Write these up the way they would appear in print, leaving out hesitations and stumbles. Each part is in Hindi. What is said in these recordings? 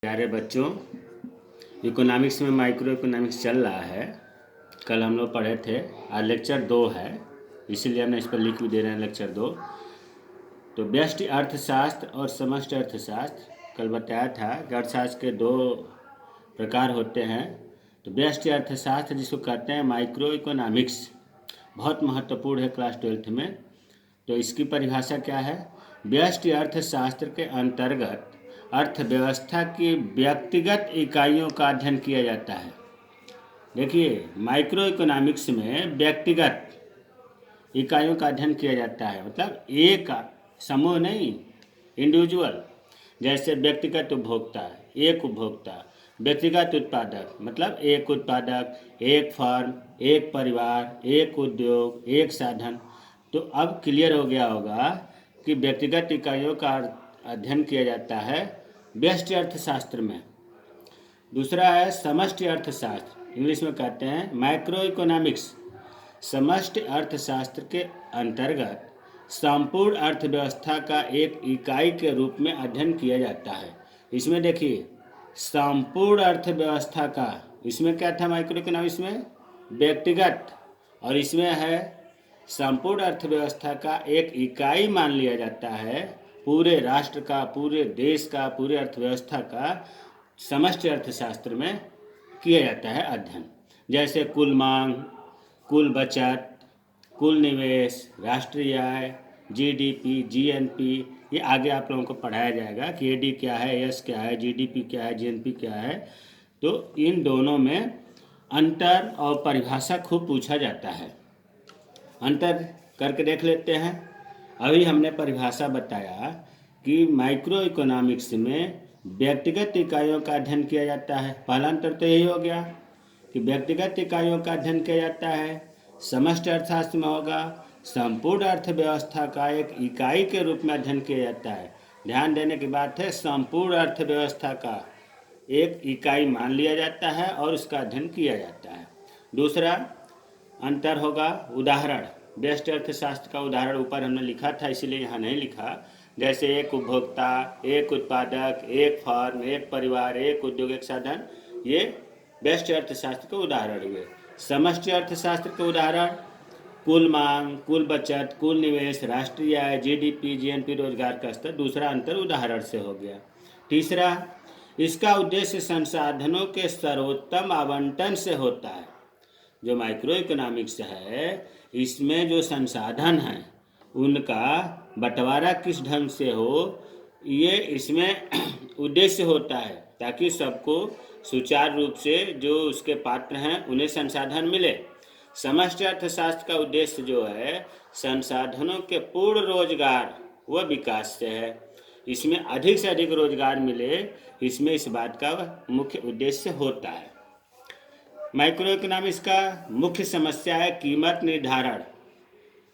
प्यारे बच्चों, इकोनॉमिक्स में माइक्रो इकोनॉमिक्स चल रहा है। कल हम लोग पढ़े थे, आज लेक्चर 2 है, इसीलिए हमने इस पर लिख भी दे रहे हैं लेक्चर 2। तो व्यष्टि अर्थशास्त्र और समष्टि अर्थशास्त्र कल बताया था कि अर्थशास्त्र के 2 प्रकार होते हैं। तो व्यष्टि अर्थशास्त्र जिसको कहते हैं माइक्रो इकोनॉमिक्स, बहुत महत्वपूर्ण है क्लास 12th में। तो इसकी परिभाषा क्या है? व्यष्टि अर्थशास्त्र के अंतर्गत अर्थव्यवस्था की व्यक्तिगत इकाइयों का अध्ययन किया जाता है। देखिए, माइक्रो इकोनॉमिक्स में व्यक्तिगत इकाइयों का अध्ययन किया जाता है, मतलब एक समूह नहीं, इंडिविजुअल। जैसे व्यक्तिगत उपभोक्ता, एक उपभोक्ता, व्यक्तिगत उत्पादक मतलब एक उत्पादक, एक फर्म, एक परिवार, एक उद्योग, एक साधन। तो अब क्लियर हो गया होगा कि व्यक्तिगत इकाइयों का अध्ययन किया जाता है व्यष्टि अर्थशास्त्र में। दूसरा है समष्टि अर्थशास्त्र, इंग्लिश में कहते हैं माइक्रो इकोनॉमिक्स। समष्टि अर्थशास्त्र के अंतर्गत संपूर्ण अर्थव्यवस्था का एक इकाई के रूप में अध्ययन किया जाता है। इसमें देखिए, संपूर्ण अर्थव्यवस्था का, इसमें क्या था माइक्रो इकोनॉमिक्स में? व्यक्तिगत, और इसमें है संपूर्ण अर्थव्यवस्था का एक इकाई मान लिया जाता है, पूरे राष्ट्र का, पूरे देश का, पूरे अर्थव्यवस्था का समष्टि अर्थशास्त्र में किया जाता है अध्ययन। जैसे कुल मांग, कुल बचत, कुल निवेश, राष्ट्रीय आय, जीडीपी, जीएनपी, ये आगे आप लोगों को पढ़ाया जाएगा कि एडी क्या है, एस क्या है, जीडीपी क्या है, जीएनपी क्या है। तो इन दोनों में अंतर और परिभाषा खूब पूछा जाता है। अंतर करके देख लेते हैं। अभी हमने परिभाषा बताया कि माइक्रो इकोनॉमिक्स में व्यक्तिगत इकाइयों का अध्ययन किया जाता है। पहला अंतर तो यही हो गया कि व्यक्तिगत इकाइयों का अध्ययन किया जाता है। समष्टि अर्थशास्त्र में होगा संपूर्ण अर्थव्यवस्था का एक इकाई के रूप में अध्ययन किया जाता है। ध्यान देने की बात है, संपूर्ण अर्थव्यवस्था का एक इकाई मान लिया जाता है और उसका अध्ययन किया जाता है। दूसरा अंतर होगा उदाहरण। व्यष्टि अर्थशास्त्र का उदाहरण ऊपर हमने लिखा था, इसीलिए यहाँ नहीं लिखा। जैसे एक उपभोक्ता, एक उत्पादक, एक फर्म, एक परिवार, एक उद्योग, एक साधन, ये व्यष्टि अर्थशास्त्र के उदाहरण हुए। समष्टि अर्थशास्त्र के उदाहरण कुल मांग, कुल बचत, कुल निवेश, राष्ट्रीय आय, जीडीपी, जीएनपी, रोजगार का स्तर। दूसरा अंतर उदाहरण से हो गया। तीसरा, इसका उद्देश्य संसाधनों के सर्वोत्तम आवंटन से होता है। जो माइक्रो इकोनॉमिक्स है, इसमें जो संसाधन हैं उनका बंटवारा किस ढंग से हो, ये इसमें उद्देश्य होता है, ताकि सबको सुचारू रूप से जो उसके पात्र हैं उन्हें संसाधन मिले। समष्टि अर्थशास्त्र का उद्देश्य जो है संसाधनों के पूर्ण रोजगार व विकास से है। इसमें अधिक से अधिक रोजगार मिले, इसमें इस बात का मुख्य उद्देश्य होता है। माइक्रो इकोनॉमिक्स का मुख्य समस्या है कीमत निर्धारण।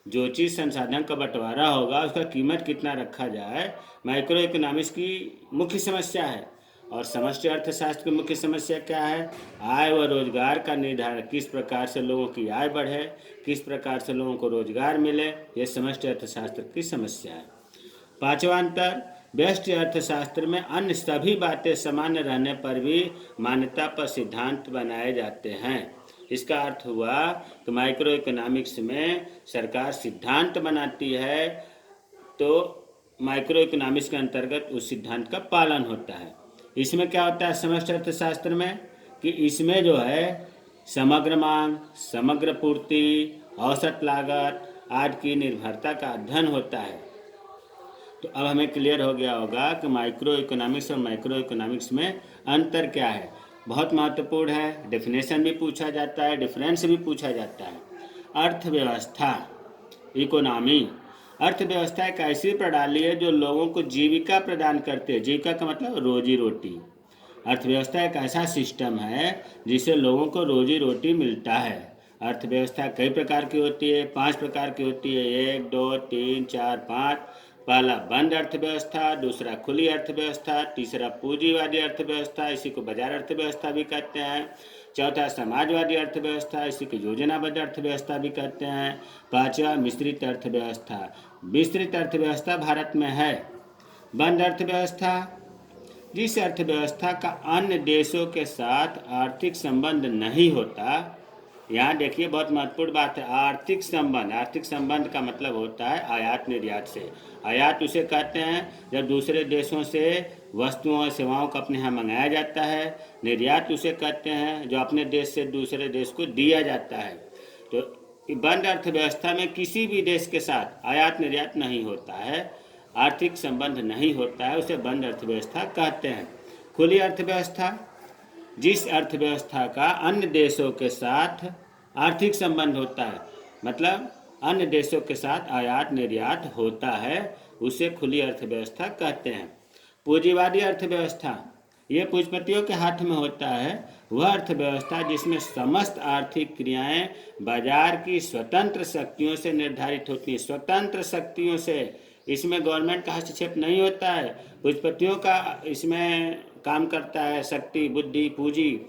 जो चीज़ संसाधन का बंटवारा होगा उसका कीमत कितना रखा जाए, माइक्रो इकोनॉमिक्स की मुख्य समस्या है। और समष्टि अर्थशास्त्र की मुख्य समस्या क्या है? आय व रोजगार का निर्धारण, किस प्रकार से लोगों की आय बढ़े, किस प्रकार से लोगों को रोजगार मिले, ये समष्टि अर्थशास्त्र की समस्या है। पांचवा अंतर, व्यष्टि अर्थशास्त्र में अन्य सभी बातें सामान्य रहने पर भी मान्यता पर सिद्धांत बनाए जाते हैं। इसका अर्थ हुआ कि माइक्रो इकोनॉमिक्स में सरकार सिद्धांत बनाती है, तो माइक्रो इकोनॉमिक्स के अंतर्गत उस सिद्धांत का पालन होता है। इसमें क्या होता है समष्टि अर्थशास्त्र में कि इसमें जो है समग्र मांग, समग्र पूर्ति, औसत लागत आदि की निर्भरता का अध्ययन होता है। तो अब हमें क्लियर हो गया होगा कि माइक्रो इकोनॉमिक्स और माइक्रो इकोनॉमिक्स में अंतर क्या है। बहुत महत्वपूर्ण है, डेफिनेशन भी पूछा जाता है, डिफरेंस भी पूछा जाता है। अर्थव्यवस्था, इकोनॉमी। अर्थव्यवस्था एक ऐसी प्रणाली है जो लोगों को जीविका प्रदान करती है। जीविका का मतलब रोजी रोटी। अर्थव्यवस्था एक ऐसा सिस्टम है जिससे लोगों को रोजी रोटी मिलता है। अर्थव्यवस्था कई प्रकार की होती है, 5 प्रकार की होती है, 1, 2, 3, 4, 5। पहला बंद अर्थव्यवस्था, दूसरा खुली अर्थव्यवस्था, तीसरा पूंजीवादी अर्थव्यवस्था, इसी को बाजार अर्थव्यवस्था भी कहते हैं। चौथा समाजवादी अर्थव्यवस्था, इसी को योजनाबद्ध अर्थव्यवस्था भी कहते हैं। पांचवा मिश्रित अर्थव्यवस्था। विस्तृत अर्थव्यवस्था भारत में है। बंद अर्थव्यवस्था, जिस अर्थव्यवस्था का अन्य देशों के साथ आर्थिक संबंध नहीं होता। यहाँ देखिए बहुत महत्वपूर्ण बात है, आर्थिक संबंध। आर्थिक संबंध का मतलब होता है आयात निर्यात से। आयात उसे कहते हैं जब दूसरे देशों से वस्तुओं और सेवाओं को अपने यहाँ मंगाया जाता है। निर्यात उसे कहते हैं जो अपने देश से दूसरे देश को दिया जाता है। तो बंद अर्थव्यवस्था में किसी भी देश के साथ आयात निर्यात नहीं होता है, आर्थिक संबंध नहीं होता है, उसे बंद अर्थव्यवस्था कहते हैं। खुली अर्थव्यवस्था, जिस अर्थव्यवस्था का अन्य देशों के साथ आर्थिक संबंध होता है, मतलब अन्य देशों के साथ आयात निर्यात होता है, उसे खुली अर्थव्यवस्था कहते हैं। पूंजीवादी अर्थव्यवस्था, ये पूंजीपतियों के हाथ में होता है। वह अर्थव्यवस्था जिसमें समस्त आर्थिक क्रियाएं बाजार की स्वतंत्र शक्तियों से निर्धारित होती हैं। स्वतंत्र शक्तियों से, इसमें गवर्नमेंट का हस्तक्षेप नहीं होता है। पूंजीपतियों का इसमें काम करता है शक्ति, बुद्धि, पूंजी।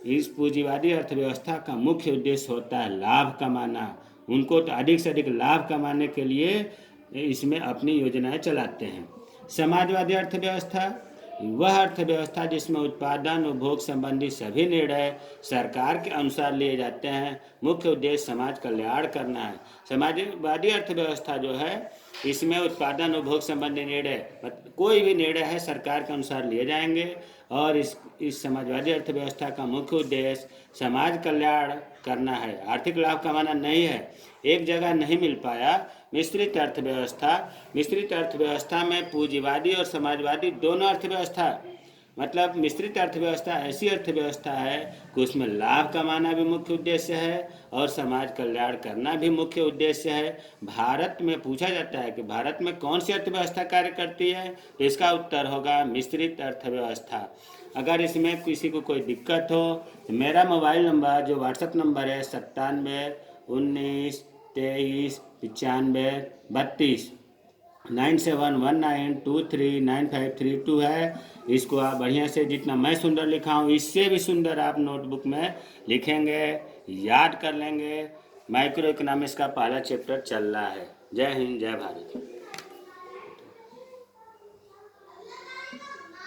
इस पूंजीवादी अर्थव्यवस्था का मुख्य उद्देश्य होता है लाभ कमाना। उनको तो अधिक से अधिक लाभ कमाने के लिए इसमें अपनी योजनाएं चलाते हैं। समाजवादी अर्थव्यवस्था, वह अर्थव्यवस्था जिसमें उत्पादन उपभोग संबंधी सभी निर्णय सरकार के अनुसार लिए जाते हैं। मुख्य उद्देश्य समाज कल्याण करना है। समाजवादी अर्थव्यवस्था जो है, इसमें उत्पादन उपभोग संबंधी निर्णय, कोई भी निर्णय है सरकार के अनुसार लिए जाएंगे। और इस समाजवादी अर्थव्यवस्था का मुख्य उद्देश्य समाज कल्याण करना है, आर्थिक लाभ कमाना नहीं है। एक जगह नहीं मिल पाया। मिश्रित अर्थव्यवस्था, मिश्रित अर्थव्यवस्था में पूंजीवादी और समाजवादी दोनों अर्थव्यवस्था, मतलब मिश्रित अर्थव्यवस्था ऐसी अर्थव्यवस्था है कि उसमें लाभ कमाना भी मुख्य उद्देश्य है और समाज कल्याण करना भी मुख्य उद्देश्य है। भारत में पूछा जाता है कि भारत में कौन सी अर्थव्यवस्था कार्य करती है, तो इसका उत्तर होगा मिश्रित अर्थव्यवस्था। अगर इसमें किसी को कोई दिक्कत हो तो मेरा मोबाइल नंबर जो व्हाट्सएप नंबर है 9719239532 9719239532 है। इसको आप बढ़िया से, जितना मैं सुंदर लिखा हूँ इससे भी सुंदर आप नोटबुक में लिखेंगे, याद कर लेंगे। माइक्रो इकोनॉमिक्स का पहला चैप्टर चल रहा है। जय हिंद, जय भारत।